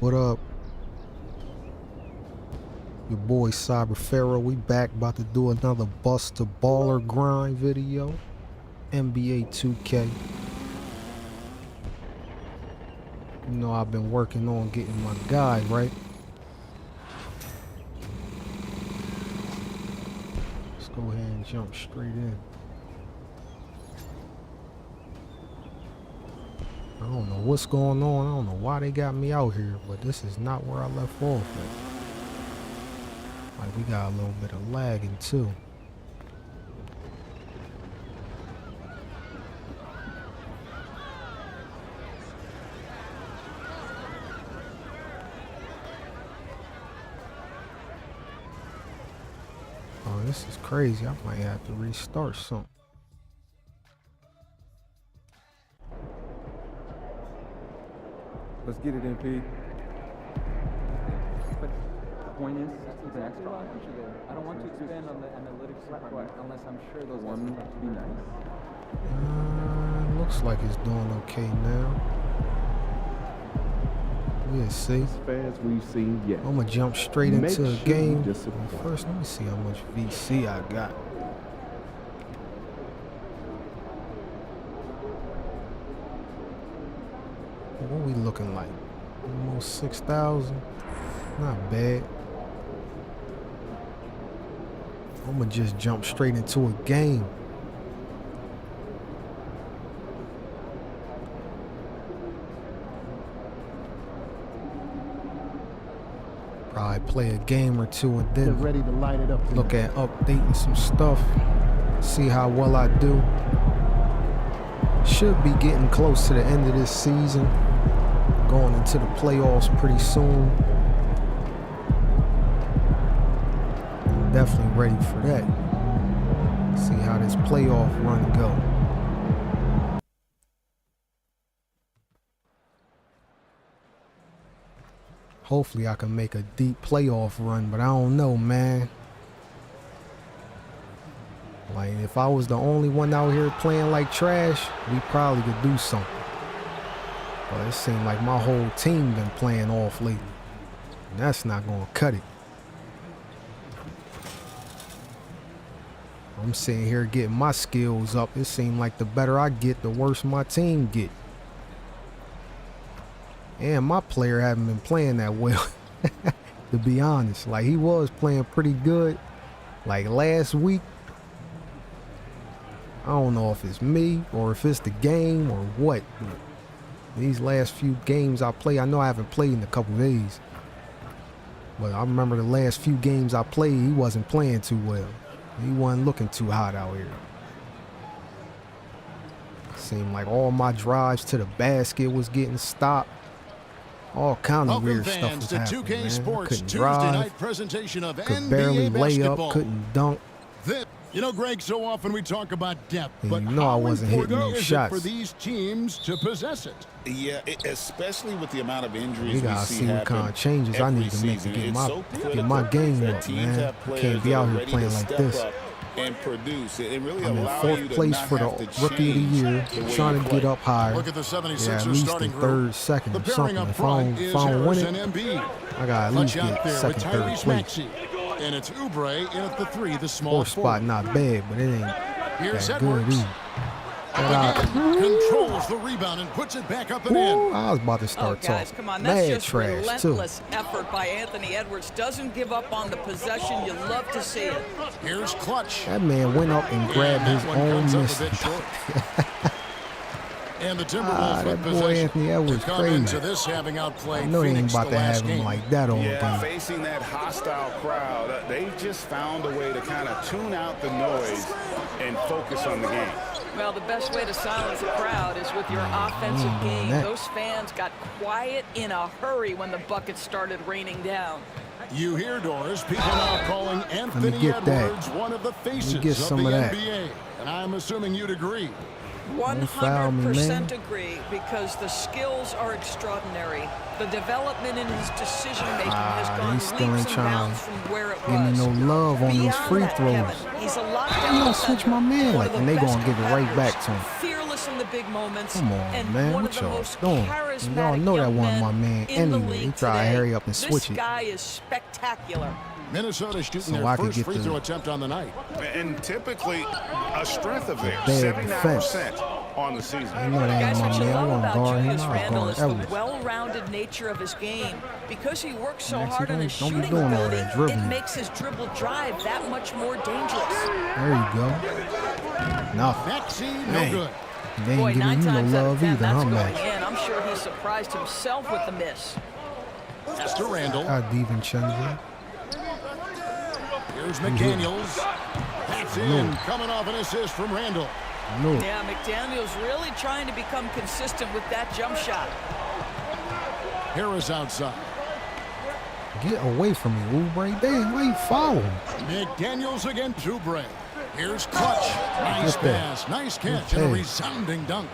What up? Your boy Cyber Pharaoh. We back about to do another Bust to Baller grind video. NBA 2K. You know I've been working on getting my guy, right? Let's go ahead and jump straight in. I don't know what's going on. I don't know why they got me out here, but this is not where I left off at. Like, we got a little bit of lagging too. Oh, this is crazy. I might have to restart something. Let's get it in, P. But the point is, it's an extra. I don't want to expand on the analytics department unless I'm sure those ones have to be nice. Looks like it's doing okay now. We'll see. As fast as we've seen yet. I'm gonna jump straight into the game. Disappoint. First, let me see how much VC I got. What we looking like? Almost 6,000. Not bad. I'm gonna just jump straight into a game. Probably play a game or two and then ready to light it up look at updating some stuff. See how well I do. Should be getting close to the end of this season. Going into the playoffs pretty soon. I'm definitely ready for that. See how this playoff run go. Hopefully I can make a deep playoff run, but I don't know, man. Like, if I was the only one out here playing like trash, we probably could do something. But it seemed like my whole team been playing off lately. And that's not gonna cut it. I'm sitting here getting my skills up. It seemed like the better I get, the worse my team get. And my player haven't been playing that well, to be honest. Like, he was playing pretty good, like last week. I don't know if it's me or if it's the game or what. These last few games I play, I know I haven't played in a couple days, but I remember the last few games I played, he wasn't playing too well. He wasn't looking too hot out here. Seemed like all my drives to the basket was getting stopped. All kind of weird stuff was happening, man. I couldn't drive, could barely lay up, couldn't dunk. You know, Greg, so often we talk about depth, but you know I wasn't hitting any shots for these teams to possess it. Yeah, especially with the amount of injuries we gotta see what kind of changes I need to make to get my game up, man. I can't be out here playing like this. And produce. It really I'm in fourth place for the rookie of the year. Trying to get up higher. Look at the 76ers at least in third, second, or something. If I don't win it, I gotta at least get second, third place. And it's Oubre in at the 3, the small fourth spot not bad, but it ain't that good either. Controls the rebound and puts it back up and in. I was about to start guys, talking. come on, that's just trash relentless effort by Anthony Edwards. Doesn't give up on the possession. You love to see it. Here's Clutch. That man went up and grabbed his own miss. And the Timberwolves that boy Anthony Edwards crazy. This, having I know they ain't about to have him like that all day. Facing that hostile crowd, they just found a way to kind of tune out the noise and focus on the game. Well, the best way to silence a crowd is with your offensive game. Those fans got quiet in a hurry when the buckets started raining down. You hear, Doris, people now calling Anthony Edwards one of the faces of the NBA. And I'm assuming you'd agree. 100% agree, because the skills are extraordinary. The development in his decision-making has gone leaps and bounds from where it was. Give me no love on those free throws. He's a lockdown. You don't switch my man like, and they gonna give it right back to him. Fearless success in the big moments. Come on, and man. one What of the y'all most doing? charismatic Y'all know that young wasn't my men man in the anyway. He league tried to today. hurry up and switch it. This guy is spectacular. Minnesota shooting So their I could first get free the- throw attempt on the night. And typically a strength of theirs, Bad defense. 79% on the season. You know that ain't Guys, my what you man. I love want to about guard him. Julius I'll Randle guard is the Edwards. well-rounded nature of his game. Because he works so Maxey, hard on his don't be shooting doing all ability, that it dribbling. makes his dribble drive that much more dangerous. There you go. Nothing. Maxey, no Man. good. They ain't Boy, giving 9 you no times out of love 10, either, that's huh, going Max? in. I'm sure he surprised himself with the miss. Pass to Randall. DiVincenzo. Here's McDaniels. That's in. Coming off an assist from Randall. No. Yeah, McDaniel's really trying to become consistent with that jump shot. Harris outside. Get away from me, Oubre. Damn, why you following? McDaniels against Oubre. Here's Clutch. Nice Get that. pass. Nice catch and a Hey. resounding dunk.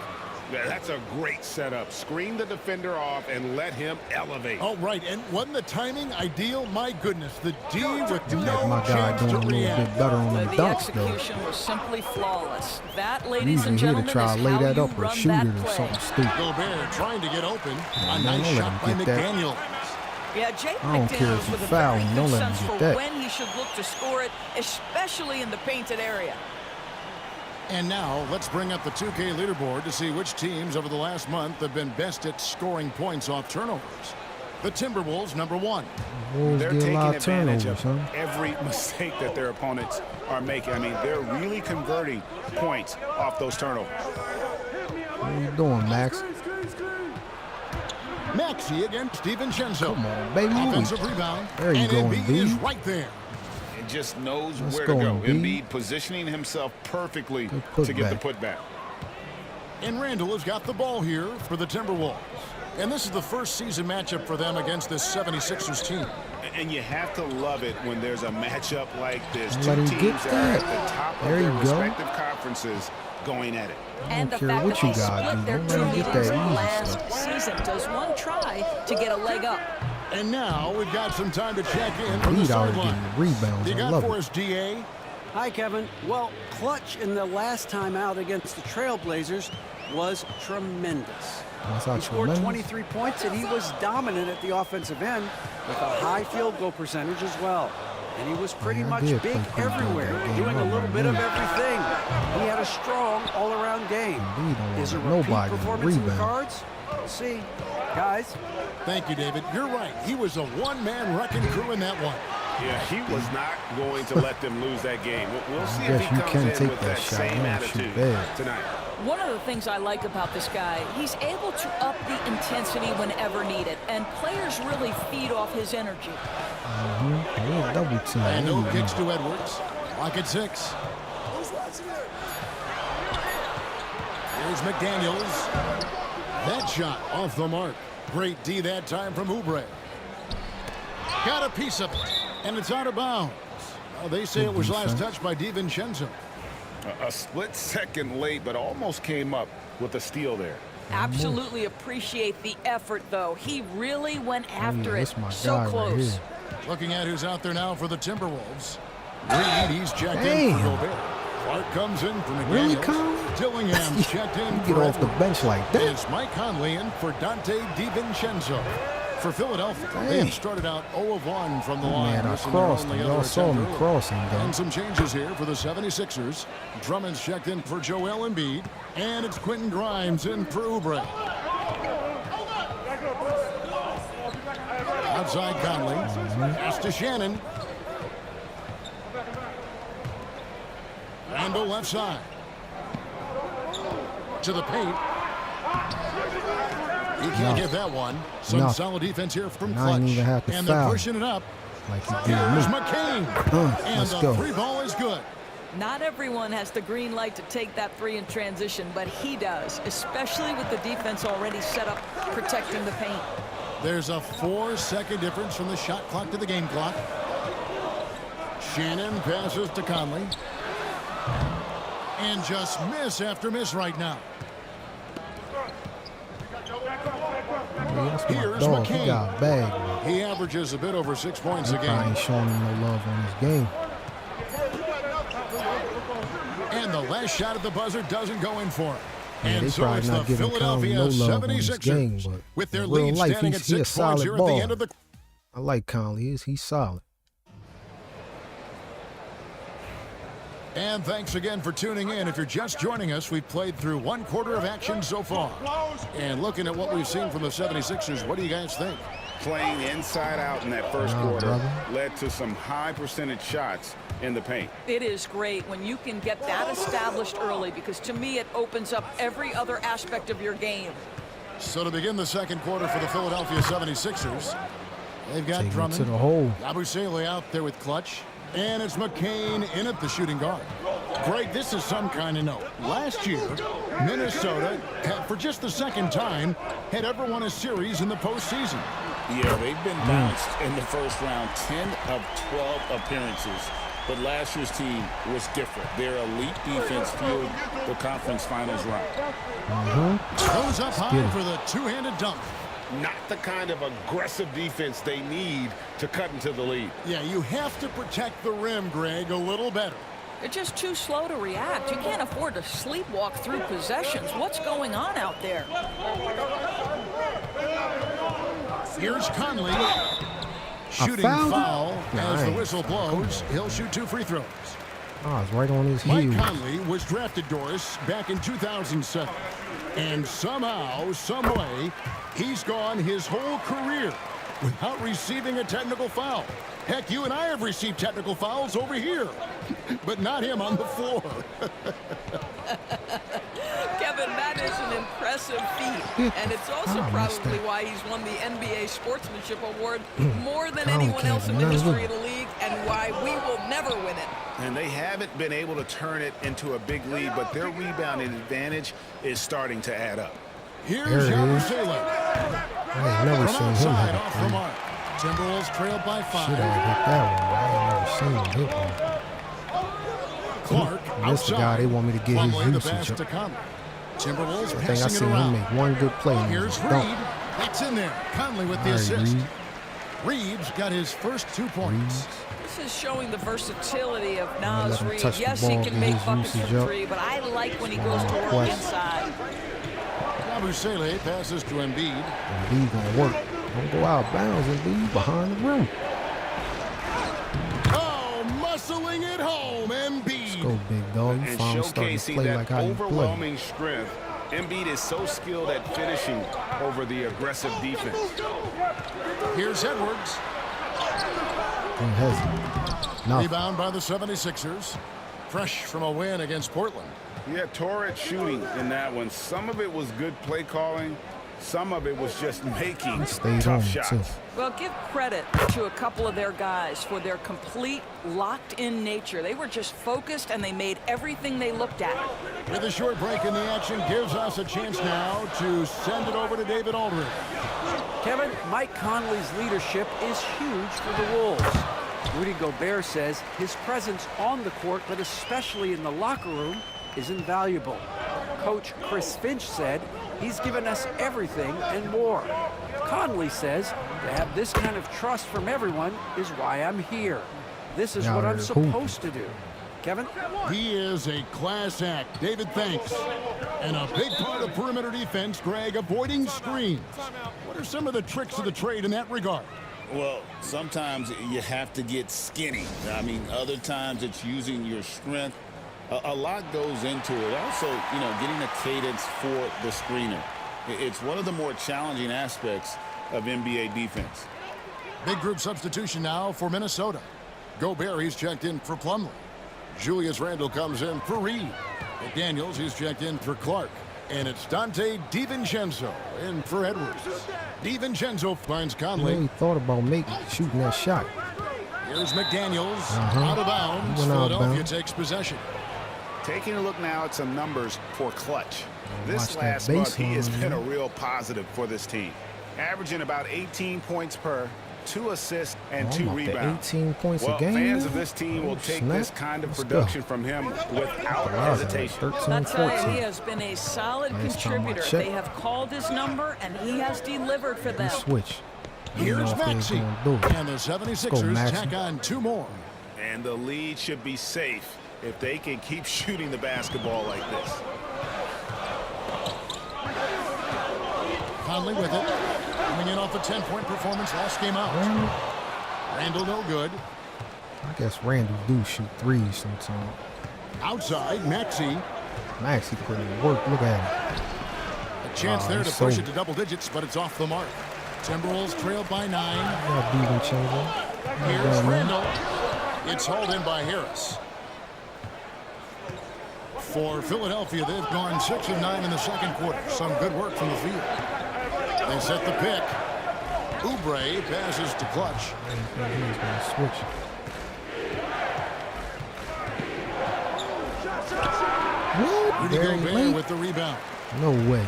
Yeah, that's a great setup. Screen the defender off and let him elevate. Oh, right. And wasn't the timing ideal? My goodness. The D with Like no my guy chance doing to a little react. bit better on But them the dunks, though. execution was simply flawless. That, ladies Usually and here to gentlemen, try is to lay how that you up or run shoot that it or play. something stupid. Gobert trying to get open. A man, nice don't let shot by him get that. McDaniels. Yeah, Jake I don't care if McDaniels you with a foul very him, good don't let him sense get for that. when he should look to score it, especially in the painted area. And now let's bring up the 2K leaderboard to see which teams over the last month have been best at scoring points off turnovers. The Timberwolves, number 1. Wolves They're get a taking lot of advantage turnovers, of huh? every mistake that their opponents are making. I mean, they're really converting points off those turnovers. What are you doing, Max? Maxey against DiVincenzo. Come on, baby. Offensive rebound. There you and go, Embiid Embiid. is right there. It just knows Let's where go, to go. Embiid. Embiid positioning himself perfectly Good to get the putback. putback. And Randall has got the ball here for the Timberwolves. And this is the first season matchup for them against this 76ers team. And you have to love it when there's a matchup like this. Let Two him teams get that are at that. the top There of their you go. respective conferences going at it. And the care fact what that you they got, split dude. their Don't two let 'em get meetings that easy last stuff. season. Does one try to get a leg up? And now we've got some time to check in from the He's already sideline. getting rebounds. You I got love for it. us, DA? Hi, Kevin. Well, Clutch in the last time out against the Trailblazers was tremendous. That's He not scored tremendous. 23 points, and he was dominant at the offensive end with a high field goal percentage as well. And he was pretty Yeah, I much did big play pretty good everywhere, that game. doing a I little bit of remember. everything. He had a strong all-around game. Embiid don't Is a want repeat nobody to performance in the rebound. cards? We'll see. Guys, Thank you, David. You're right. He was a one-man wrecking crew in that one. Yeah, he was not going to let them lose that game. We'll see guess if he you comes can in take with that that shot. same You don't shoot attitude bad. tonight. One of the things I like about this guy, he's able to up the intensity whenever needed, and players really feed off his energy. Yeah, double team. And no There you kicks go. to Edwards. Lock at 6. Here's McDaniels. That shot off the mark. Great D that time from Oubre. Got a piece of it, and it's out of bounds. They say it was last touched by DiVincenzo. A split second late, but almost came up with a steal there. Absolutely appreciate the effort, though. He really went after that's it. my So guy right close. here. Looking at who's out there now for the Timberwolves. Reed, he's checked in for Damn. Gobert. Clark comes in for McDaniels. Really, Colin? Dillingham's checked in You for get off the Edwards. bench like And that. it's Mike Conley in for Dante DiVincenzo. For Philadelphia, they Damn. have started out 0 of 1 from the Oh, line. man, I missing their crossed only him. other Y'all saw attempt me early. crossing, though. And some changes here for the 76ers. Drummond's checked in for Joel Embiid. And it's Quentin Grimes in for Oubre. Outside Conley. Pass to Shannon. Randall left side. To the paint. He can't get that one. Some No. solid defense here from And I Clutch. didn't even have to And they're foul. pushing it up. Like he did Here's me. McCain. And Let's the go. free ball is good. Not everyone has the green light to take that three in transition, but he does, especially with the defense already set up protecting the paint. There's a 4-second difference from the shot clock to the game clock. Shannon passes to Conley. And just miss after miss right now. Yeah, that's my Here's dog. McCain. He got a bag, man. He averages a bit over 6 points a I game. ain't showing him no love on his game. And the last shot at the buzzer doesn't go in for him. Yeah, And they so probably it's not the giving Conley no Philadelphia love on this 76ers game, but with their in real lead life, standing at he a 6 points solid here at the ball. end of the. I like Conley. He's solid. And thanks again for tuning in. If you're just joining us, we've played through 1/4 of action so far. And looking at what we've seen from the 76ers, what do you guys think? Playing inside out in that first Nah, quarter brother. led to some high percentage shots in the paint. It is great when you can get that established early because to me it opens up every other aspect of your game. So to begin the second quarter for the Philadelphia 76ers, they've got Take him to Drummond, the hole. Yabusele out there with Clutch, and it's McCain in at the shooting guard. Greg, this is some kind of note. Last year, Minnesota, for just the second time, had ever won a series in the postseason. Yeah, they've been bounced in the first round, 10 of 12 appearances. But last year's team was different. Their elite defense fueled the conference finals run. Goes up high for the two-handed dunk. Not the kind of aggressive defense they need to cut into the lead. Yeah, you have to protect the rim, Greg, a little better. They're just too slow to react. You can't afford to sleepwalk through possessions. What's going on out there? Here's Conley. Shooting fouled him? foul Nah, as I the ain't whistle blows. He'll shoot 2 free throws. Oh, it's right on his Mike heel. Conley was drafted, Doris, back in 2007. And somehow, someway, he's gone his whole career without receiving a technical foul. Heck, you and I have received technical fouls over here, but not him on the floor. Kevin, that is an impressive feat. And it's also probably why he's won the NBA Sportsmanship Award more than anyone else in the history of the league and why we will never win it. And they haven't been able to turn it into a big lead, but their rebounding advantage is starting to add up. Here's There it is. Yabusele. I ain't never From seen him outside, hit off a the three. mark. Timberwolves trailed by Should 5. have hit that one. I ain't never seen him hit one. Clark That's the guy they want me to get his Plumlee the usage pass up. to Conley. Timberwolves I think I passing it seen him around. make one good play. And it was Here's a dunk. Reed. That's in there. Conley with the All right, assist. Reed. Reed's got his first 2 points. This is showing the versatility of Let Naz him Reid. touch the Yes, he ball, can get make his buckets usage from up. 3, but I like when he goes to work Question. inside. Yabusele passes to Embiid. Embiid gonna work. Don't go out of bounds, Embiid behind the rim. Oh, muscling it home, Embiid. Go big dog. You And finally starting to showcasing play that like how you play. overwhelming strength, Embiid is so skilled at finishing over the aggressive defense. Here's Edwards. No. Rebound by the 76ers. Fresh from a win against Portland. Yeah, torrid shooting in that one. Some of it was good play calling. Some of it was just making Stayed on tough it, shots. too. Well, give credit to a couple of their guys for their complete locked-in nature. They were just focused, and they made everything they looked at. With a short break in the action, gives us a chance now to send it over to David Aldridge. Kevin, Mike Conley's leadership is huge for the Wolves. Rudy Gobert says his presence on the court, but especially in the locker room, is invaluable. Coach Chris Finch said he's given us everything and more. Conley says to have this kind of trust from everyone is why I'm here. This is what I'm supposed to do. Kevin? He is a class act. David, thanks. And a big part of perimeter defense, Greg, avoiding screens. What are some of the tricks of the trade in that regard? Well, sometimes you have to get skinny. I mean, other times it's using your strength. A lot goes into it. Also, you know, getting a cadence for the screener. It's one of the more challenging aspects of NBA defense. Big group substitution now for Minnesota. Gobert, he's checked in for Plumlee. Julius Randle comes in for Reed. McDaniels, he's checked in for Clark. And it's Dante DiVincenzo in for Edwards. DiVincenzo finds I Conley. really thought about shooting that shot. Here's McDaniels out of bounds. He went out of Philadelphia bounds. takes possession. Taking a look now at some numbers for Clutch. This Watch that last month, he has baseline, been a man. real positive for this team. Averaging about 18 points per, 2 assists, and 2 I'm up to rebounds. 18 points Well, a game fans now? of this team will Oh, take snap. this kind of Let's production go. from him without Wow, hesitation. 13, I'll tell you, 14. he has been a solid Last time I contributor. checked. They have called his number, and he has delivered for He them. switch. I don't know Here's if they was Maxey. gonna do it. And the 76ers Maxey. tack on 2 more. And the lead should be safe if they can keep shooting the basketball like this. Conley with it. Coming in off a 10-point performance last game out. Randall no good. I guess Randall do shoot threes sometimes. Outside, Maxey. Maxey putting in work. Look at him. A chance there to he's push so- it to double digits, but it's off the mark. Timberwolves trailed by 9. Got DiVincenzo. Here's Yeah, man. Randall. It's hauled in by Harris. For Philadelphia, they've gone 6 of 9 in the second quarter. Some good work from the field. They set the pick. Oubre passes to Clutch. He's going to switch. Rudy Very Gobert late. with the rebound. No way.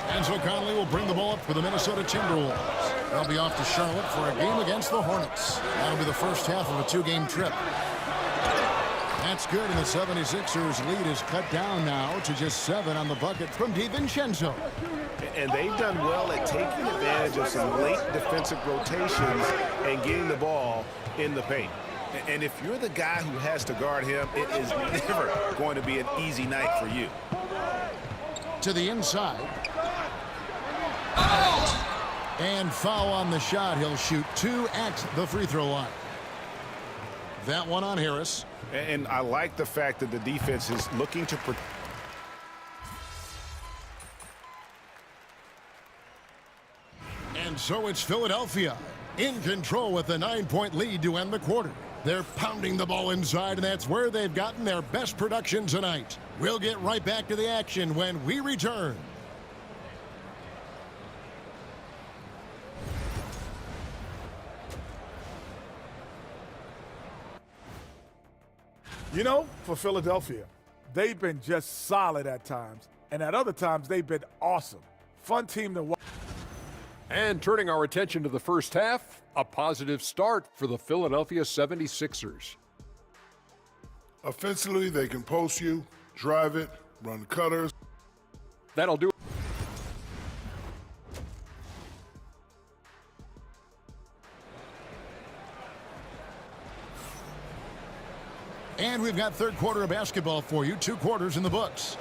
Enzo Conley will bring the ball up for the Minnesota Timberwolves. They'll be off to Charlotte for a game against the Hornets. That'll be the first half of a 2-game trip. That's good, and the 76ers lead is cut down now to just 7 on the bucket from DiVincenzo. And they've done well at taking advantage of some late defensive rotations and getting the ball in the paint. And if you're the guy who has to guard him, it is never going to be an easy night for you. To the inside. And foul on the shot. He'll shoot 2 at the free throw line. That one on Harris. And I like the fact that the defense is looking to protect. And so it's Philadelphia in control with a 9-point lead to end the quarter. They're pounding the ball inside, and that's where they've gotten their best production tonight. We'll get right back to the action when we return. You know, for Philadelphia, they've been just solid at times, and at other times they've been awesome. Fun team to watch. And turning our attention to the first half, a positive start for the Philadelphia 76ers. Offensively, they can post you, drive it, run cutters. That'll do it. And we've got third quarter of basketball for you. 2 quarters in the books.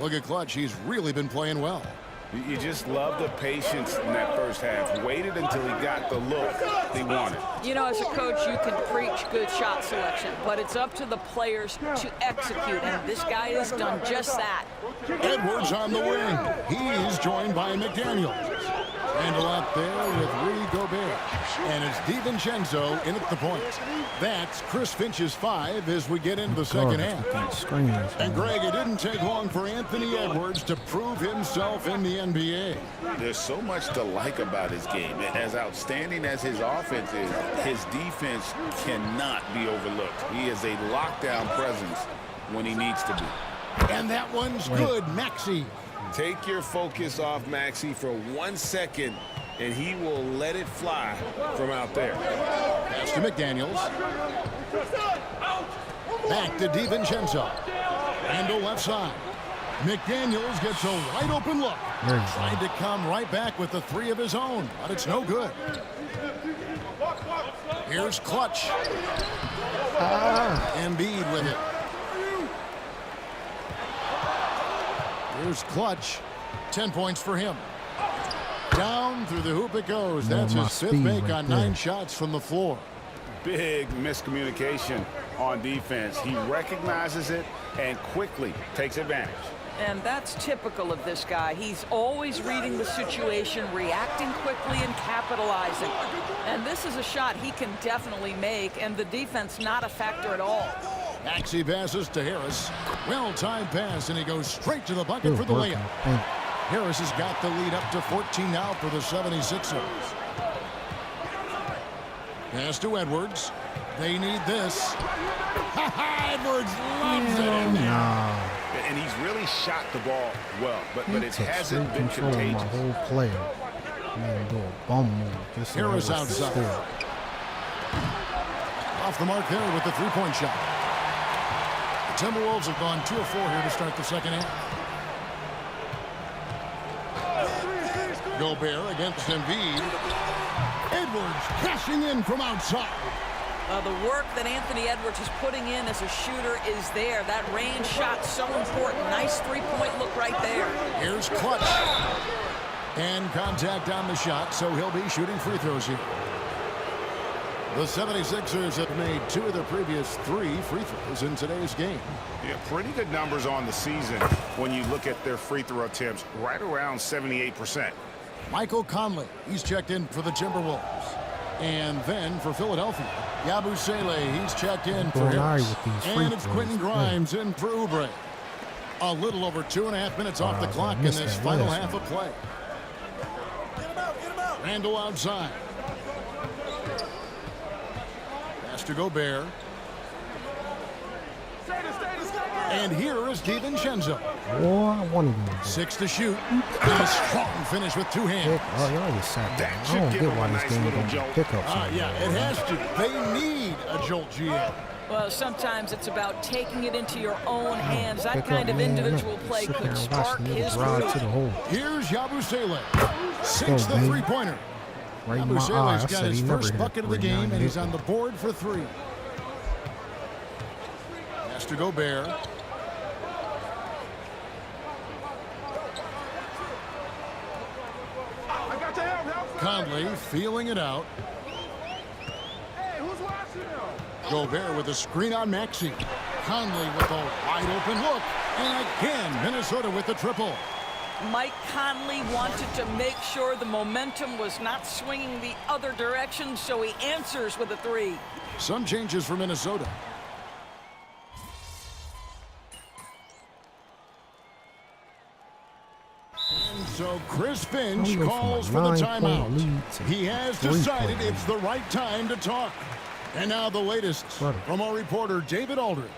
Look at Clutch. He's really been playing well. You just love the patience in that first half. Waited until he got the look he wanted. You know, as a coach, you can preach good shot selection, but it's up to the players to execute, and this guy has done just that. Edwards on the wing. He's joined by McDaniels. Randall out there with Rudy Gobert. And it's DiVincenzo in at the point. That's Chris Finch's 5 as we get into the second half. And Greg, it didn't take long for Anthony Edwards to prove himself in the NBA. There's so much to like about his game. As outstanding as his offense is, his defense cannot be overlooked. He is a lockdown presence when he needs to be. And that one's good, Maxey. Take your focus off Maxey for 1 second, and he will let it fly from out there. Pass to McDaniels. Back to DiVincenzo. Randall left side. McDaniels gets a wide open look. Tried to come right back with the 3 of his own, but it's no good. Here's Clutch. Embiid with it. Here's Clutch. 10 points for him. Down through the hoop it goes. That's his 5th make on 9 shots from the floor. Big miscommunication on defense. He recognizes it and quickly takes advantage. And that's typical of this guy. He's always reading the situation, reacting quickly, and capitalizing. And this is a shot he can definitely make, and the defense not a factor at all. Maxey passes to Harris. Well-timed pass, and he goes straight to the bucket for the layup. Harris has got the lead up to 14 now for the 76ers. Pass to Edwards. They need this. Edwards loves it in there. And he's really shot the ball well, but it hasn't been control contagious. my whole player. Man, do a bum move. Just so Harris I was outside. scared. Off the mark there with the 3-point shot. The Timberwolves have gone 2 of 4 here to start the second half. Gobert against Embiid. Edwards cashing in from outside. The work that Anthony Edwards is putting in as a shooter is there. That range shot so important. Nice 3-point look right there. Here's Clutch. And contact on the shot, so he'll be shooting free throws here. The 76ers have made 2 of their previous 3 free throws in today's game. Yeah, pretty good numbers on the season when you look at their free throw attempts, right around 78%. Michael Conley, he's checked in for the Timberwolves. And then for Philadelphia, Yabusele, he's checked in for Harris. And it's Quentin Grimes in for Oubre. A little over 2.5 minutes off the clock in this final half of play. Randall outside. Pass to Gobert. And here is DiVincenzo. Oh, I wanted him. 6 to shoot. And a strong finish with 2 hands. Oh, y'all just sat down. I don't get why this game don't get pickups. Yeah, it has to. They need a jolt, GM. Well, sometimes it's about taking it into your own hands. That kind of individual play could spark his career. Here's Yabusele. 6 the three-pointer. Yabusele's got his first bucket of the game, and he's on the board for 3. Pass to Gobert. Conley feeling it out. Gobert with a screen on Maxey. Conley with a wide open look. And again, Minnesota with the triple. Mike Conley wanted to make sure the momentum was not swinging the other direction, so he answers with a 3. Some changes for Minnesota. And so Chris Finch calls for the timeout. He has decided it's the right time to talk. And now the latest from our reporter, David Aldridge.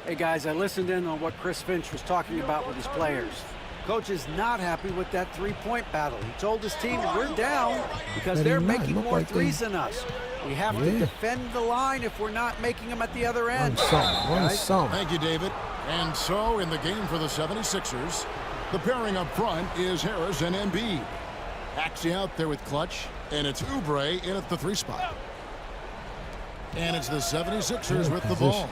Hey, guys, I listened in on what Chris Finch was talking about with his players. Coach is not happy with that three-point battle. He told his team, we're down because they're making more threes than us. We have to defend the line if we're not making them at the other end. Thank you, David. And so in the game for the 76ers, the pairing up front is Harris and Embiid. Maxey out there with clutch, and it's Oubre in at the 3 spot. And it's the 76ers with the ball.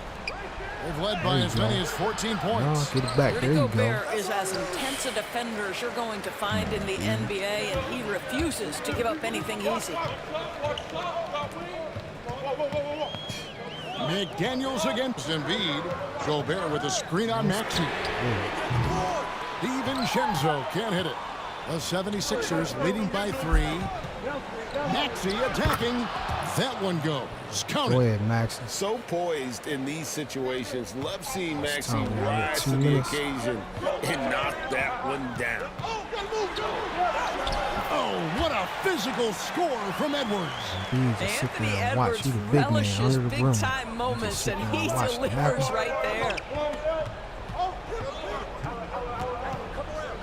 They've led by as many as 14 points. Get it back. There you go. Gobert is as intense a defender as you're going to find in the NBA, and he refuses to give up anything easy. McDaniels against Embiid. Gobert with a screen on Maxey. DiVincenzo can't hit it. The 76ers leading by 3. Maxey attacking. That one goes. Count it. Go ahead, Maxey. So poised in these situations. Love seeing Maxey rise to the occasion and knock that one down. Oh, what a physical score from Edwards. Anthony Edwards relishes big-time moments, and he delivers right there.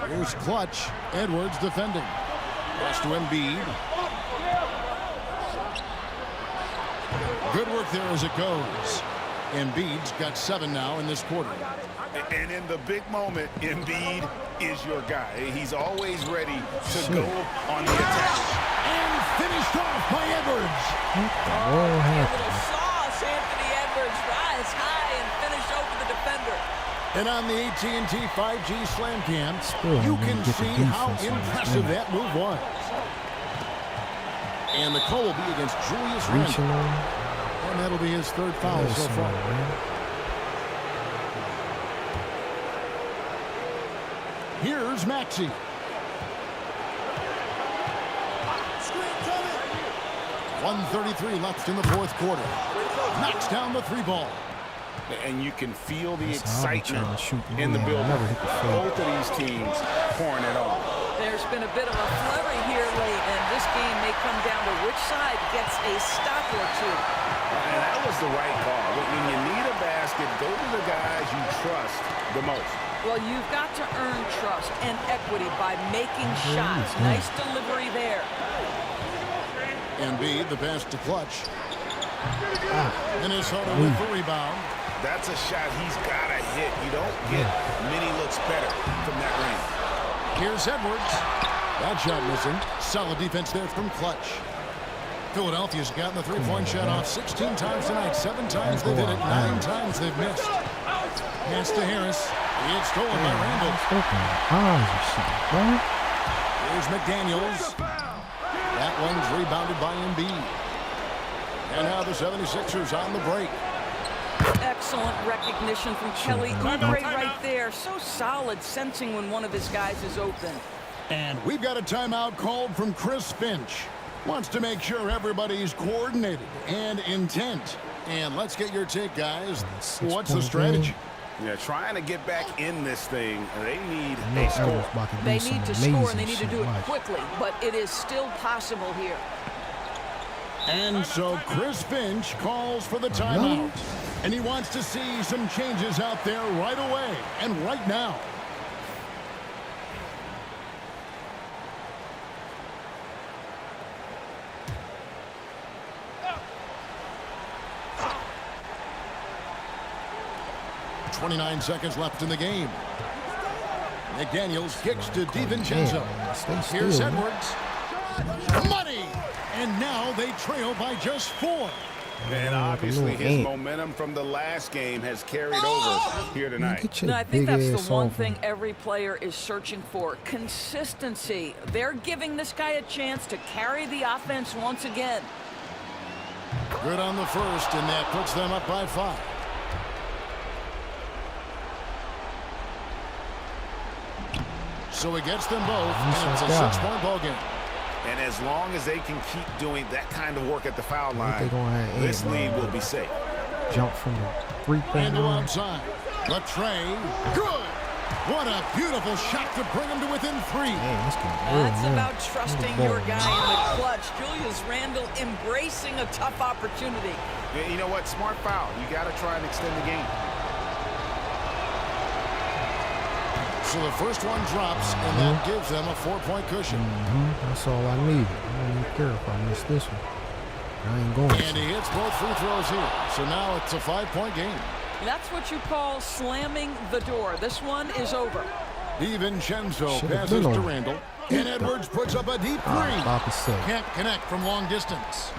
Here's clutch. Edwards defending. Pass to Embiid. Good work there as it goes. Embiid's got 7 now in this quarter. And in the big moment, Embiid is your guy. He's always ready to go on the attack. And finished off by Edwards. A little sauce. Anthony Edwards rise high and finish over the defender. And on the AT&T 5G Slam Cam, you can see how impressive that move was. And the call will be against Julius Randle. And that'll be his 3rd foul so far. Here's Maxey. 1:33 left in the 4th quarter. Knocks down the 3 ball. And you can feel the excitement in the building. Both of these teams pouring it on. There's been a bit of a flurry here late, and this game may come down to which side gets a stop or 2. And that was the right call. When you need a basket, go to the guys you trust the most. Well, you've got to earn trust and equity by making shots. Nice delivery there. Embiid, the pass to clutch. Minnesota with the rebound. That's a shot he's got to hit. You don't get many looks better from that range. Here's Edwards. That shot missing. Solid defense there from clutch. Philadelphia's gotten the 3-point shot off 16 times tonight. 7 times they've hit it. 9 times they've missed. Pass to Harris. It's stolen by Randle. Here's McDaniels. That one's rebounded by Embiid. And now the 76ers on the break. Excellent recognition from Kelly Oubre right there. So solid, sensing when one of his guys is open. And we've got a timeout called from Chris Finch. Wants to make sure everybody's coordinated and intent. And let's get your take, guys. What's the strategy? Yeah, trying to get back in this thing, they need a score. They need to score, and they need to do it quickly, but it is still possible here. And so Chris Finch calls for the timeout. And he wants to see some changes out there right away and right now. .29 seconds left in the game. McDaniels kicks to DiVincenzo. Here's Edwards. Money! And now they trail by just 4. And obviously his momentum from the last game has carried over here tonight. No, I think that's the one thing every player is searching for. Consistency. They're giving this guy a chance to carry the offense once again. Good on the first, and that puts them up by 5. So he gets them both, and it's a 6-point ball game. And as long as they can keep doing that kind of work at the foul line, this lead will be safe. Jump from the three-point line. Outside. Latrey. Good. What a beautiful shot to bring him to within 3. That's about trusting your guy in the clutch. Julius Randle embracing a tough opportunity. You know what? Smart foul. You got to try and extend the game. So the first one drops, and that gives them a 4-point cushion. That's all I need. I don't even care if I miss this one. I ain't going. And he hits both free throws here. So now it's a 5-point game. That's what you call slamming the door. This one is over. DiVincenzo passes to Randle. And Edwards puts up a deep 3. Can't connect from long distance.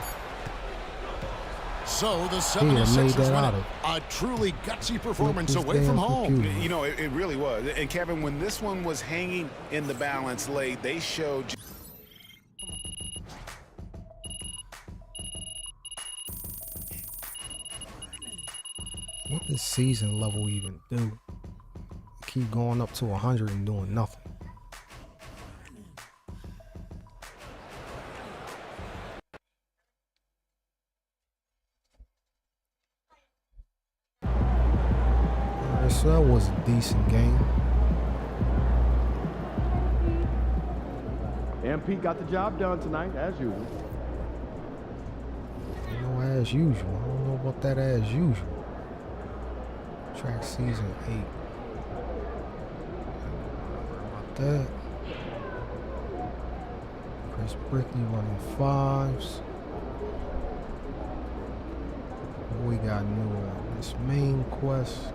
So the 76ers win a truly gutsy performance away from home. You know, it really was. And Kevin, when this one was hanging in the balance late, they showed. What does season level even do? Keep going up to 100 and doing nothing. So that was a decent game. MP got the job done tonight, as usual. You know, as usual. I don't know about that as usual. Track season 8. About that. Chris Brickney running 5s. What we got new on this main quest?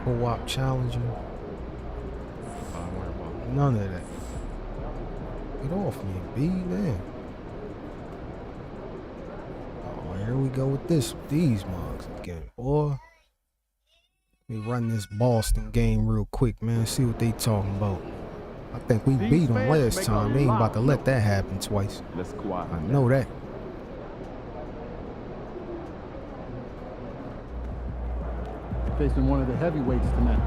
Co-op Challenger. None of that. Get off me, B, man. Oh, here we go with these mugs again, boy. Let me run this Boston game real quick, man. See what they talking about. I think we beat them last time. They ain't about to let that happen twice. I know that. Facing one of the heavyweights tonight.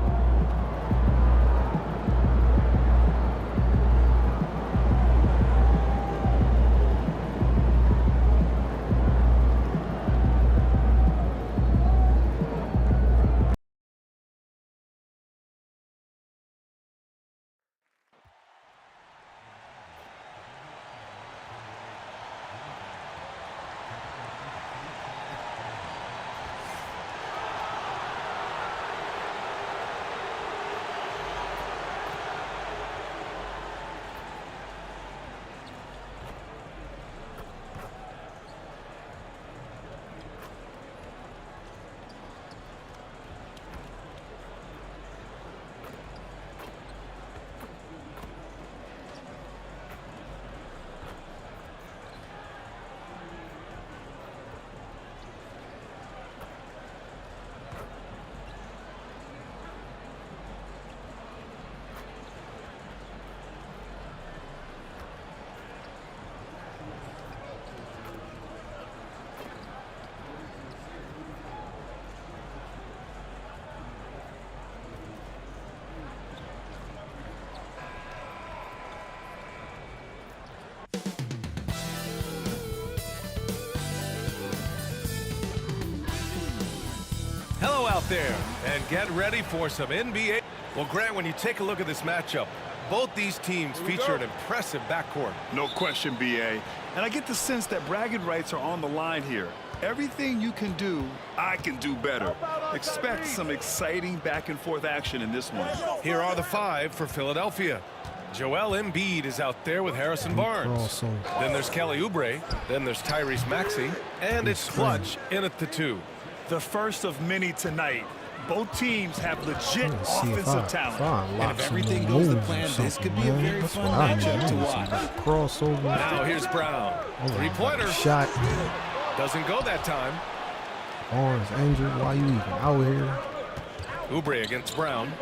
out there and get ready for some NBA. Well, Grant, when you take a look at this matchup, both these teams feature an impressive backcourt. No question, BA. And I get the sense that bragging rights are on the line here. Everything you can do, I can do better. Expect some exciting back-and-forth action in this one. Here are the 5 for Philadelphia. Joel Embiid is out there with Harrison Barnes. Then there's Kelly Oubre. Then there's Tyrese Maxey. And it's Clutch in at the 2. The first of many tonight. Both teams have legit offensive talent. And if everything goes to plan, this could be a very fun matchup to watch. Crossover. Now here's Brown. Three-pointer. Shot. Doesn't go that time. Barnes injured. Why you even out here? Oubre against Brown.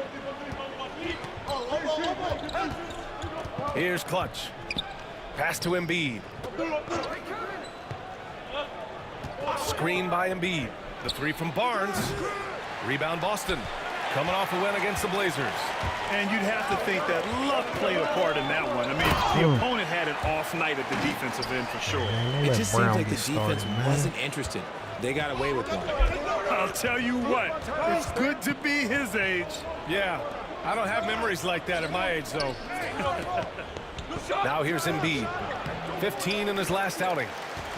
Here's Clutch. Pass to Embiid. Screen by Embiid. The 3 from Barnes. Rebound Boston. Coming off a win against the Blazers. And you'd have to think that luck played a part in that one. I mean, the opponent had an off night at the defensive end for sure. It just seems like the defense wasn't interested. They got away with one. I'll tell you what, it's good to be his age. Yeah, I don't have memories like that at my age, though. Now here's Embiid. 15 in his last outing.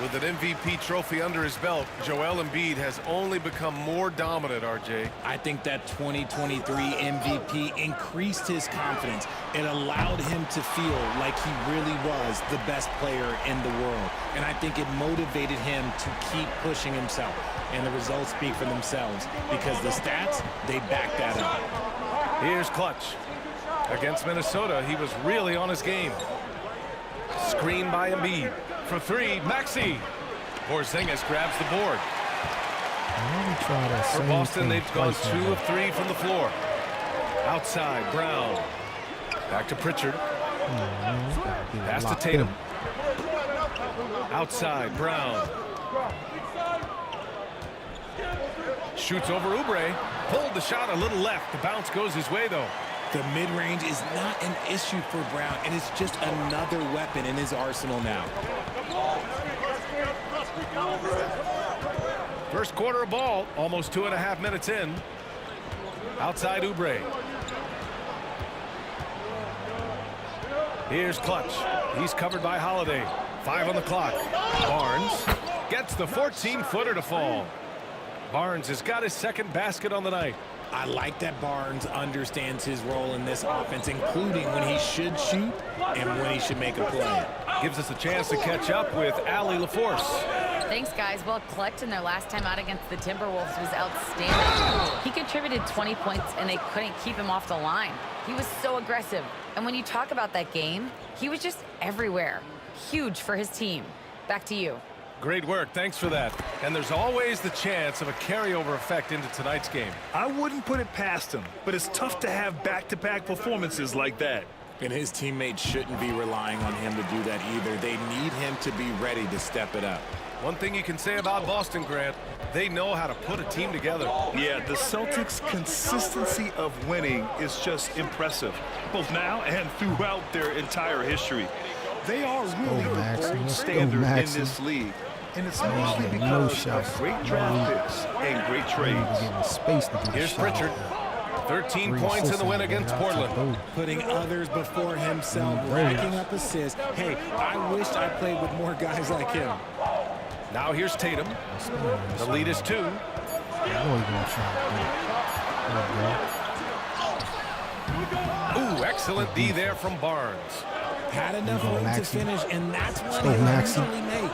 With an MVP trophy under his belt, Joel Embiid has only become more dominant, RJ. I think that 2023 MVP increased his confidence. It allowed him to feel like he really was the best player in the world. And I think it motivated him to keep pushing himself. And the results speak for themselves because the stats, they back that up. Here's Clutch. Against Minnesota, he was really on his game. Screen by Embiid. For 3, Maxey. Porzingis grabs the board. For Boston, they've gone 2 of 3 from the floor. Outside, Brown. Back to Pritchard. Pass to Tatum. Outside, Brown. Shoots over Oubre. Pulled the shot a little left. The bounce goes his way, though. The mid-range is not an issue for Brown, and it's just another weapon in his arsenal now. First quarter of ball, almost 2.5 minutes in. Outside Oubre. Here's Clutch. He's covered by Holiday. 5 on the clock. Barnes gets the 14-footer to fall. Barnes has got his second basket on the night. I like that Barnes understands his role in this offense, including when he should shoot and when he should make a play. Gives us a chance to catch up with Allie LaForce. Thanks, guys. Well, Clutch in their last time out against the Timberwolves was outstanding. He contributed 20 points, and they couldn't keep him off the line. He was so aggressive. And when you talk about that game, he was just everywhere. Huge for his team. Back to you. Great work. Thanks for that. And there's always the chance of a carryover effect into tonight's game. I wouldn't put it past him, but it's tough to have back-to-back performances like that. And his teammates shouldn't be relying on him to do that either. They need him to be ready to step it up. One thing you can say about Boston, Grant, they know how to put a team together. Yeah, the Celtics' consistency of winning is just impressive, both now and throughout their entire history. They are really the gold standard in this league. And it's mostly because of great draft picks and great trades. Here's Pritchard. 13 points in the win against Portland. Putting others before himself, racking up assists. Hey, I wish I played with more guys like him. Now here's Tatum. The lead is 2. Ooh, excellent D there from Barnes. Had enough room to finish, and that's what he usually make.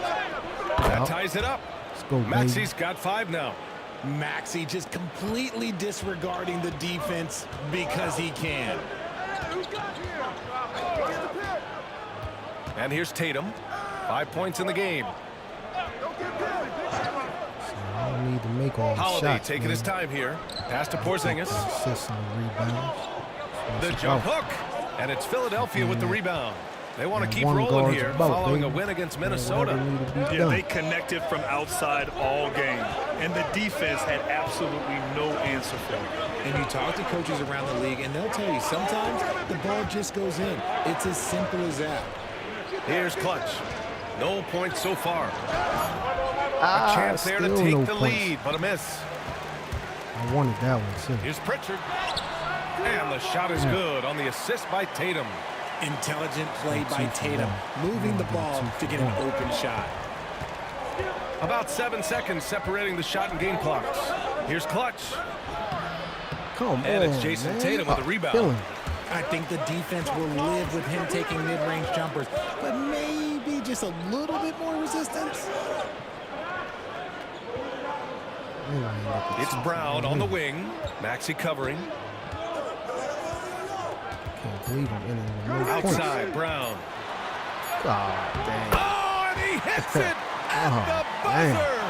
That ties it up. Maxey's got 5 now. Maxey just completely disregarding the defense because he can. And here's Tatum. 5 points in the game. I don't need to make all the Holiday shots, taking his time here. Pass to Porzingis. The jump hook. And it's Philadelphia with the rebound. They want to keep rolling here following a win against Minnesota. Yeah, they connected from outside all game. And the defense had absolutely no answer for it. And you talk to coaches around the league, and they'll tell you sometimes the ball just goes in. It's as simple as that. Here's Clutch. No points so far. A chance there to take the lead, but a miss. I wanted that one too. Here's Pritchard. And the shot is good on the assist by Tatum. Intelligent play by Tatum, moving the ball to get an open shot. About 7 seconds separating the shot and game clocks. Here's Clutch. Come on, and it's Jason man. Tatum with the rebound. I think the defense will live with him taking mid-range jumpers, but maybe just a little bit more resistance. It's Brown on the wing. Maxey covering. Can't believe I'm in it. Outside, Brown. Oh, dang. Oh, and he hits it at the buzzer.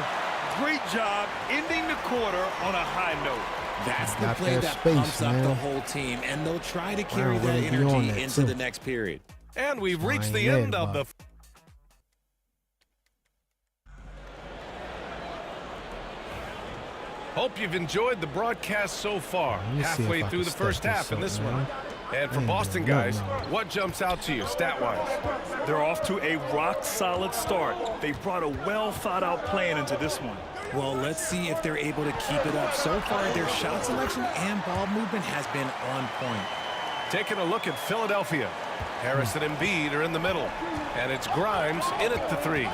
Great job ending the quarter on a high note. That's the play that pumps up the whole team, and they'll try to carry that energy into the next period. And we've reached the end of the... Hope you've enjoyed the broadcast so far. Halfway through the first half in this one. And for Boston guys, what jumps out to you stat-wise? They're off to a rock-solid start. They brought a well-thought-out plan into this one. Well, let's see if they're able to keep it up. So far, their shot selection and ball movement has been on point. Taking a look at Philadelphia. Harris and Embiid are in the middle. And it's Grimes in at the three.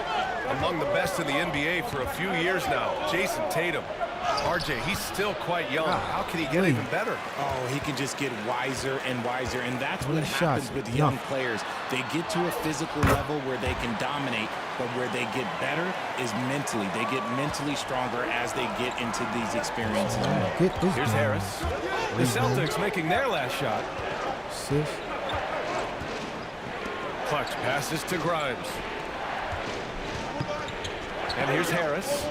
Among the best in the NBA for a few years now, Jason Tatum. RJ, he's still quite young. How can he get even better? Oh, he can just get wiser and wiser, and that's what happens with young players. They get to a physical level where they can dominate, but where they get better is mentally. They get mentally stronger as they get into these experiences. Here's Harris. The Celtics making their last shot. Clutch passes to Grimes. And here's Harris.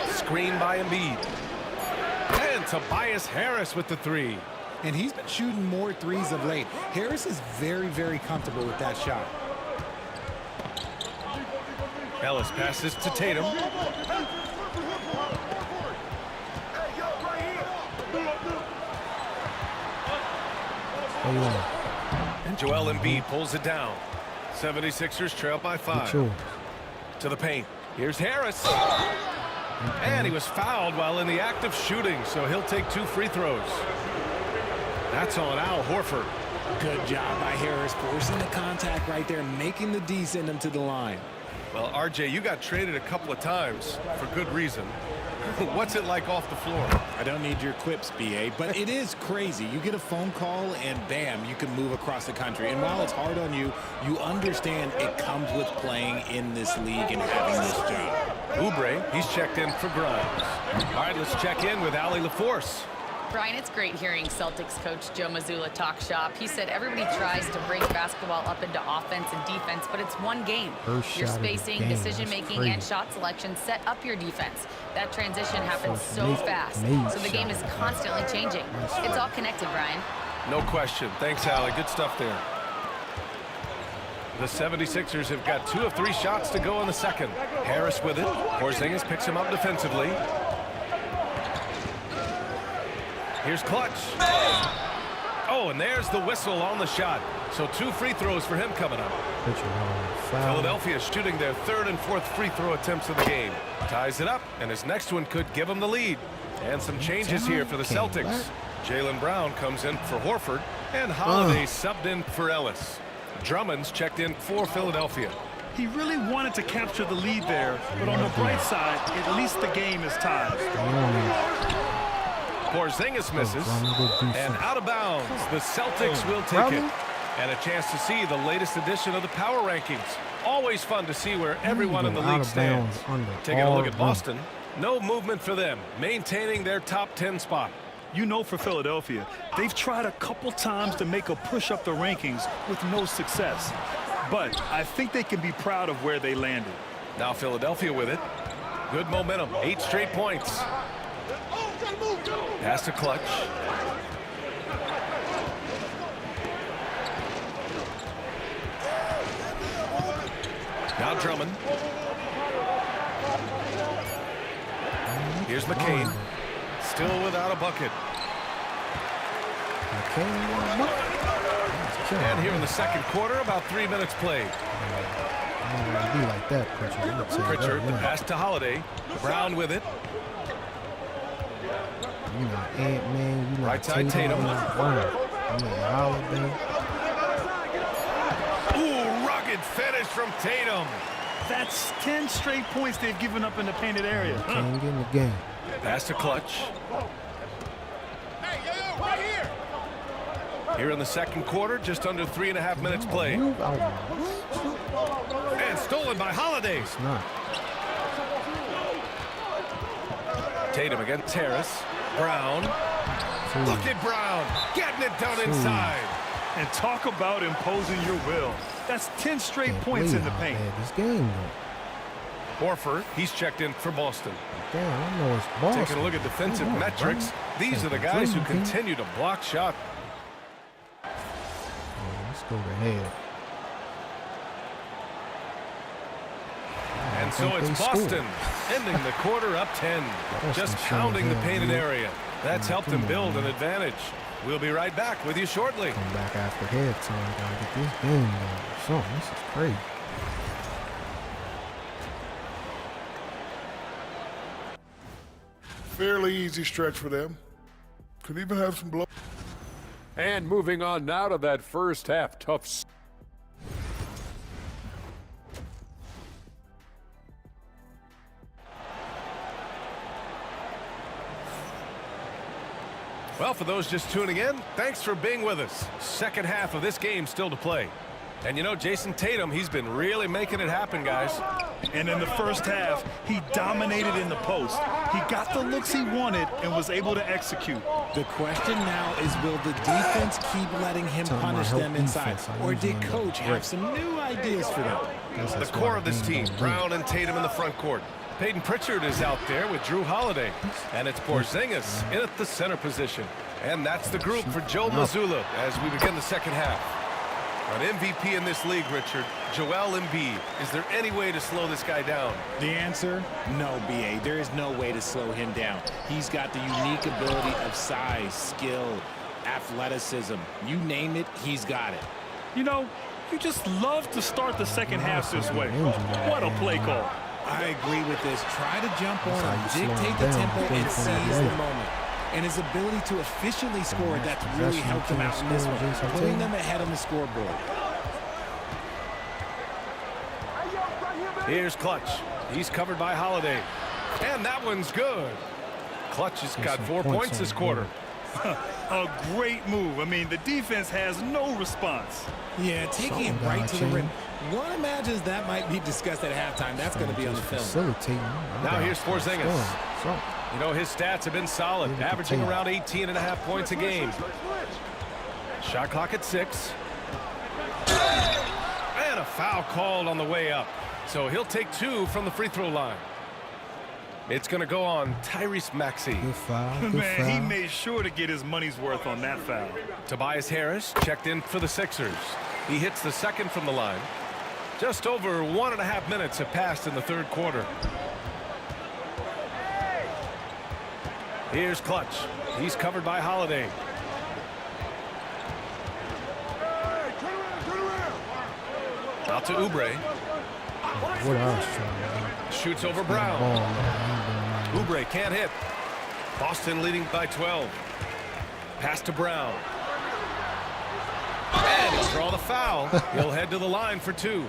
Screen by Embiid. And Tobias Harris with the three. And he's been shooting more threes of late. Harris is very, very comfortable with that shot. Ellis passes to Tatum. And Joel Embiid pulls it down. 76ers trail by 5. To the paint. Here's Harris. And he was fouled while in the act of shooting, so he'll take 2 free throws. That's on Al Horford. Good job by Harris, forcing the contact right there, making the D send him to the line. Well, RJ, you got traded a couple of times for good reason. What's it like off the floor? I don't need your quips, BA, but it is crazy. You get a phone call and bam, you can move across the country. And while it's hard on you, you understand it comes with playing in this league and having this job. Oubre, he's checked in for Grimes. All right, let's check in with Allie LaForce. Brian, it's great hearing Celtics coach Joe Mazzulla talk shop. He said everybody tries to break basketball up into offense and defense, but it's one game. Your spacing, decision-making, and shot selection set up your defense. That transition happens so fast, so the game is constantly changing. It's all connected, Brian. No question. Thanks, Allie. Good stuff there. The 76ers have got 2 of 3 shots to go in the second. Harris with it. Porzingis picks him up defensively. Here's Clutch. Oh, and there's the whistle on the shot. So 2 free throws for him coming up. Philadelphia shooting their 3rd and 4th free throw attempts of the game. Ties it up, and his next one could give him the lead. And some changes here for the Celtics. Jaylen Brown comes in for Horford, and Holiday subbed in for Ellis. Drummond's checked in for Philadelphia. He really wanted to capture the lead there, but on the bright side, at least the game is tied. Porzingis misses, and out of bounds. The Celtics will take it. And a chance to see the latest edition of the power rankings. Always fun to see where everyone in the league stands. Taking a look at Boston, no movement for them, maintaining their top 10 spot. You know, for Philadelphia, they've tried a couple times to make a push up the rankings with no success. But I think they can be proud of where they landed. Now Philadelphia with it. Good momentum, 8 straight points. Pass to Clutch. Now Drummond. Here's McCain. Still without a bucket. And here in the second quarter, about 3 minutes played. Be like that, Pritchard. Pritchard, the pass to Holiday. Brown with it. You not Ant-Man. You not Right side Tatum. You not Brown. You not Holiday. Ooh, rugged finish from Tatum. That's 10 straight points they've given up in the painted area. Can't get in the game. Pass to Clutch. Here in the second quarter, just under 3.5 minutes played. And stolen by Holiday. It's not. Tatum against Harris. Brown. Look at Brown getting it down inside. And talk about imposing your will. That's 10 straight points in the paint. This game, Horford, he's checked in for Boston. Damn, I know it's Boston. Taking a look at defensive metrics, these are the guys who continue to block shot. Let's go ahead. And so it's Boston ending the quarter up 10. Just pounding the painted area. That's helped them build an advantage. We'll be right back with you shortly. Come back after halftime. Gotta get this game going. Something. This is crazy. Fairly easy stretch for them. Could even have some blow. And moving on now to that first half tough. Well, for those just tuning in, thanks for being with us. Second half of this game still to play. And you know, Jason Tatum, he's been really making it happen, guys. And in the first half, he dominated in the post. He got the looks he wanted and was able to execute. The question now is, will the defense keep letting him punish them inside? Or did Coach have some new ideas for them? The core of this team, Brown and Tatum in the front court. Peyton Pritchard is out there with Drew Holiday. And it's Porzingis in at the center position. And that's the group for Joe Mazzulla as we begin the second half. An MVP in this league, Richard, Joel Embiid. Is there any way to slow this guy down? The answer, no, B.A. There is no way to slow him down. He's got the unique ability of size, skill, athleticism. You name it, he's got it. You know, you just love to start the second half this way. What a play call. I agree with this. Try to jump on him, dictate the tempo, and seize the moment. And his ability to efficiently score, that's really helped him out in this one, putting them ahead on the scoreboard. Here's Clutch. He's covered by Holiday. And that one's good. Clutch has got 4 points this quarter. A great move. I mean, the defense has no response. Yeah, taking it right to the rim. One imagines that might be discussed at halftime. That's going to be on the film. Now here's Porzingis. You know, his stats have been solid, averaging around 18.5 points a game. Shot clock at 6. And a foul called on the way up. So he'll take 2 from the free throw line. It's going to go on Tyrese Maxey. Man, he made sure to get his money's worth on that foul. Tobias Harris checked in for the Sixers. He hits the second from the line. Just over 1.5 minutes have passed in the third quarter. Here's Clutch. He's covered by Holiday. Out to Oubre. What else trying to do? Shoots over Brown. Oubre can't hit. Boston leading by 12. Pass to Brown. And he'll draw the foul. He'll head to the line for 2.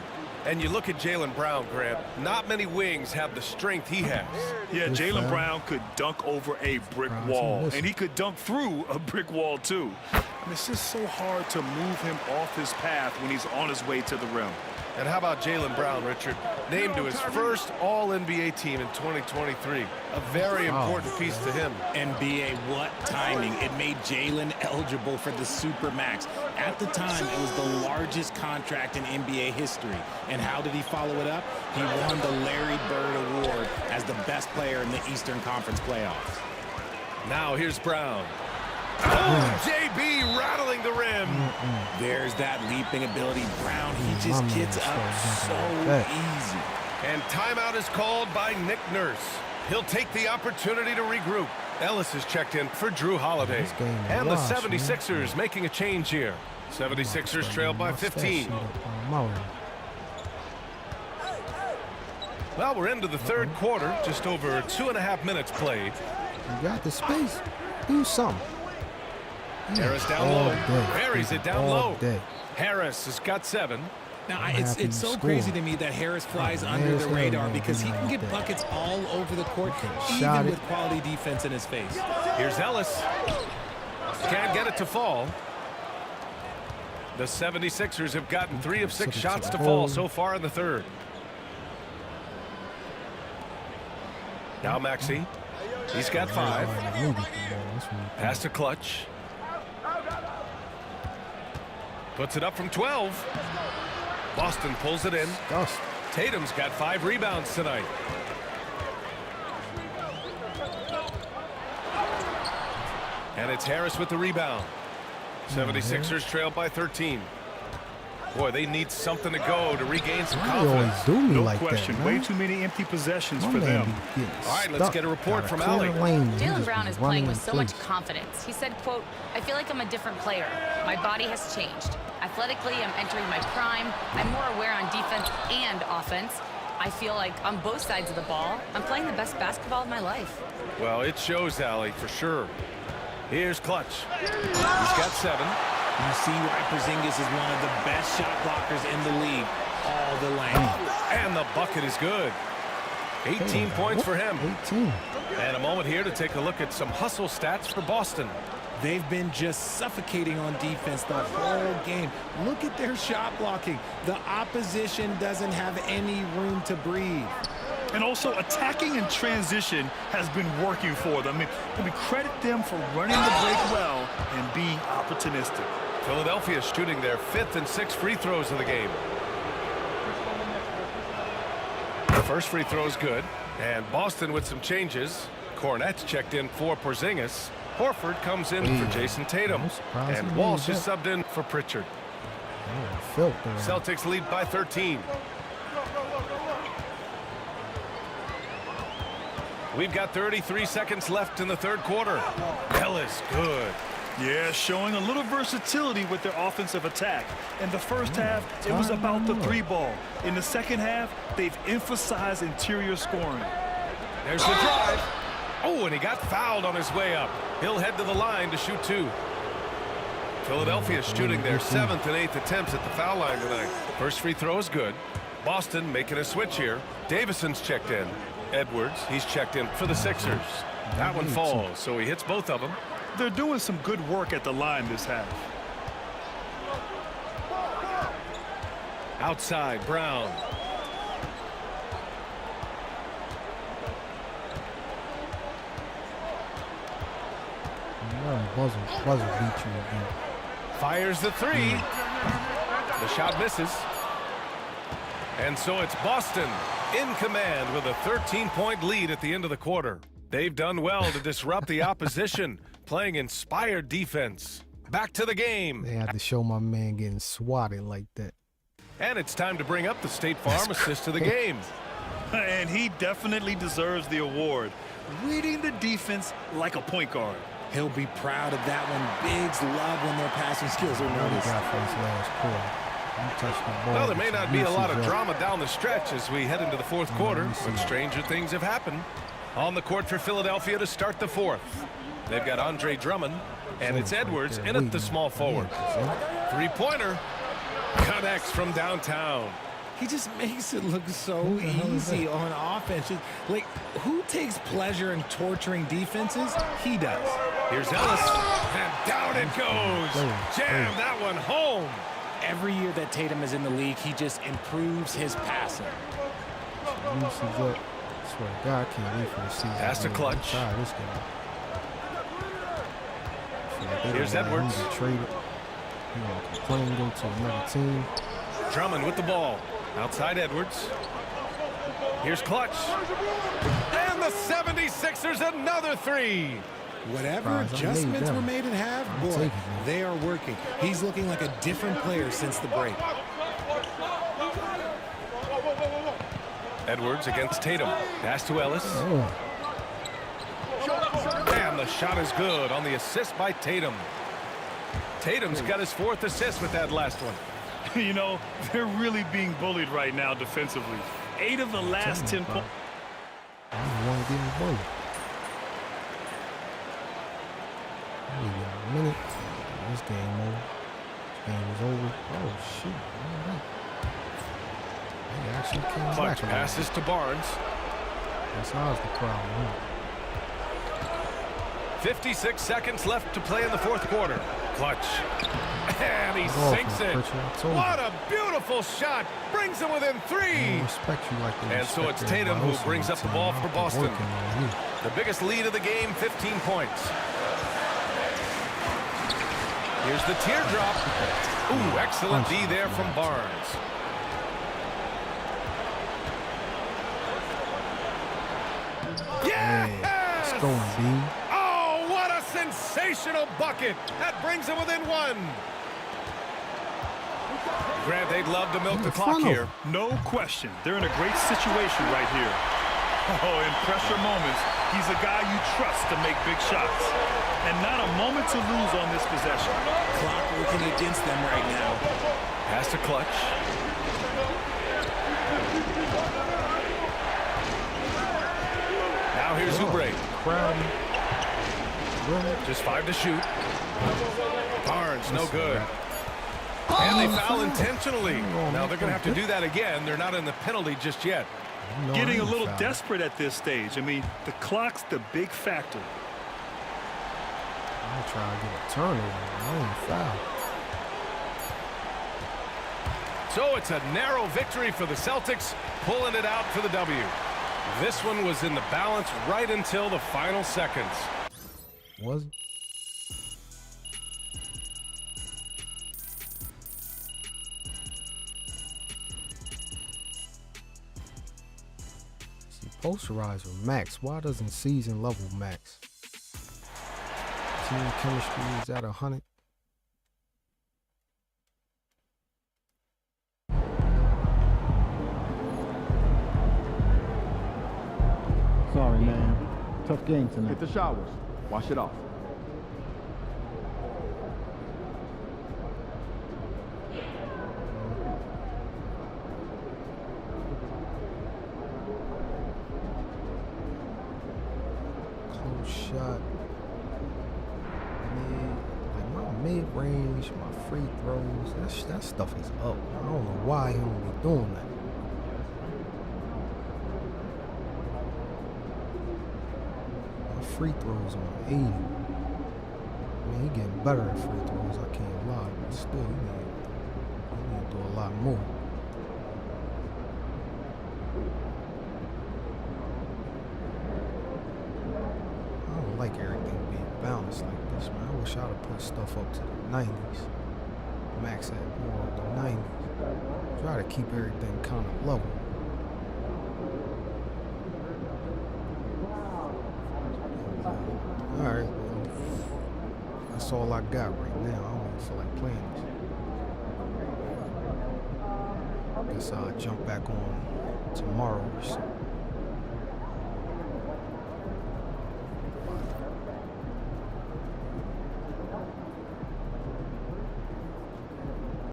And you look at Jaylen Brown, Grant. Not many wings have the strength he has. Yeah, Jaylen Brown could dunk over a brick wall. And he could dunk through a brick wall, too. And it's just so hard to move him off his path when he's on his way to the rim. And how about Jaylen Brown, Richard? Named to his first All-NBA team in 2023. A very important piece to him. NBA, what timing. It made Jaylen eligible for the Supermax. At the time, it was the largest contract in NBA history. And how did he follow it up? He won the Larry Bird Award as the best player in the Eastern Conference playoffs. Now here's Brown. Oh, JB rattling the rim. There's that leaping ability. Brown, he just gets up so easy. And timeout is called by Nick Nurse. He'll take the opportunity to regroup. Ellis is checked in for Drew Holiday. And the 76ers making a change here. 76ers trail by 15. Well, we're into the third quarter. Just over 2.5 minutes played. You got the space. Do something. Harris down all low. day. Buries it down All low. day. Harris has got 7. Now, I'm it's happy so he crazy scored. to me that Harris flies Oh, under Harris the radar Hill, because he man, can get like that. buckets all over the court, Shot even it. with quality defense in his face. Here's Ellis. Can't get it to fall. The 76ers have gotten 3 of 6 shots to fall so far in the third. Now Maxey. He's got 5. Pass to Clutch. Puts it up from 12. Boston pulls it in. Tatum's got 5 rebounds tonight. And it's Harris with the rebound. 76ers trail by 13. Boy, they need something to go to regain some confidence. Do me No like question. that, Way man. too many empty possessions My for man them. be getting All right, let's stuck. get a report Gotta from clear Allie. the lane. He Jaylen just Brown be is running playing with in so much place. confidence. He said, quote, I feel like I'm a different player. My body has changed. Athletically, I'm entering my prime. I'm more aware on defense and offense. I feel like on both sides of the ball, I'm playing the best basketball of my life. Well, it shows, Allie, for sure. Here's Clutch. He's got 7. You see why Porzingis is one of the best shot blockers in the league all the lane. And the bucket is good. 18 points for him. 18. And a moment here to take a look at some hustle stats for Boston. They've been just suffocating on defense the whole game. Look at their shot blocking. The opposition doesn't have any room to breathe. And also, attacking in transition has been working for them. I mean, credit them for running the break well and being opportunistic. Philadelphia shooting their 5th and 6th free throws of the game. The first free throw is good. And Boston with some changes. Cornette's checked in for Porzingis. Horford comes in for Jason Tatum. And Walsh is subbed in for Pritchard. Celtics lead by 13. We've got 33 seconds left in the third quarter. Ellis, good. Yeah, showing a little versatility with their offensive attack. In the first half, it was about the 3-ball. In the second half, they've emphasized interior scoring. There's the drive. Oh, and he got fouled on his way up. He'll head to the line to shoot 2. Philadelphia shooting their 7th and 8th attempts at the foul line tonight. First free throw is good. Boston making a switch here. Davison's checked in. Edwards, he's checked in for the Sixers. That one falls, so he hits both of them. They're doing some good work at the line this half. Outside, Brown. Buzzer beat you again. Fires the 3. The shot misses. And so it's Boston in command with a 13-point lead at the end of the quarter. They've done well to disrupt the opposition, playing inspired defense. Back to the game. They had to show my man getting swatted like that. And it's time to bring up the State Farm assist of the game. And he definitely deserves the award. Reading the defense like a point guard. He'll be proud of that one. Bigs love when their passing skills are noticed. Well, there may not be a lot of drama down the stretch as we head into the fourth quarter, but stranger things have happened. On the court for Philadelphia to start the fourth. They've got Andre Drummond, and it's Edwards in at the small forward. Three-pointer connects from downtown. He just makes it look so easy on offense. Like, who takes pleasure in torturing defenses? He does. Here's Ellis, and down it goes. Jam that one home. Every year that Tatum is in the league, he just improves his passing. I swear to God, I can't wait for the season. Pass to Clutch. This guy. Here's Edwards. Traded. He want to complain, go to another team. Drummond with the ball. Outside Edwards. Here's Clutch. And the 76ers another 3. Whatever adjustments were made at half, boy, they are working. He's looking like a different player since the break. Edwards against Tatum. Pass to Ellis. And the shot is good on the assist by Tatum. Tatum's got his 4th assist with that last one. You know, they're really being bullied right now defensively. 8 of the last 10 points. I don't want to get bullied. a minute. This game over. This game is over. Oh, shoot. All right. He actually came Clutch back. passes to Barnes. That's how's the crowd, huh? 56 seconds left to play in the fourth quarter. Clutch. And he sinks it. What a beautiful shot. Brings him within 3. Respect you like and so it's Tatum who brings up the ball for Boston. The biggest lead of the game, 15 points. Here's the teardrop. Ooh, excellent D there from Barnes. Yes! Let's go, B. Oh, what a sensational bucket. That brings him within 1. Grant, they'd love to milk the clock here. No question. They're in a great situation right here. Oh, in pressure moments, he's a guy you trust to make big shots. And not a moment to lose on this possession. Clock working against them right now. Pass to Clutch. Now here's Oubre. Just 5 to shoot. Barnes, no good. And they foul intentionally. Now they're going to have to do that again. They're not in the penalty just yet. Getting a little desperate at this stage. I mean, the clock's the big factor. I'm trying to get a turnover. I ain't foul. So it's a narrow victory for the Celtics, pulling it out for the W. This one was in the balance right until the final seconds. Was it? Posterizer max. Why doesn't season level max? Team chemistry is at 100. Sorry, man. Tough game tonight. Hit the showers. Wash it off. Shot, mid-range, my free throws, that stuff is up. I don't know why he don't be doing that. My free throws on 80. I mean, he getting better at free throws, I can't lie, but still, he need to do a lot more. Like everything being balanced like this, man. I wish I'd have put stuff up to the 90s. Max at more of the 90s. Try to keep everything kind of level. Alright, well, that's all I got right now. I don't even feel like playing this. Guess I'll jump back on tomorrow or something.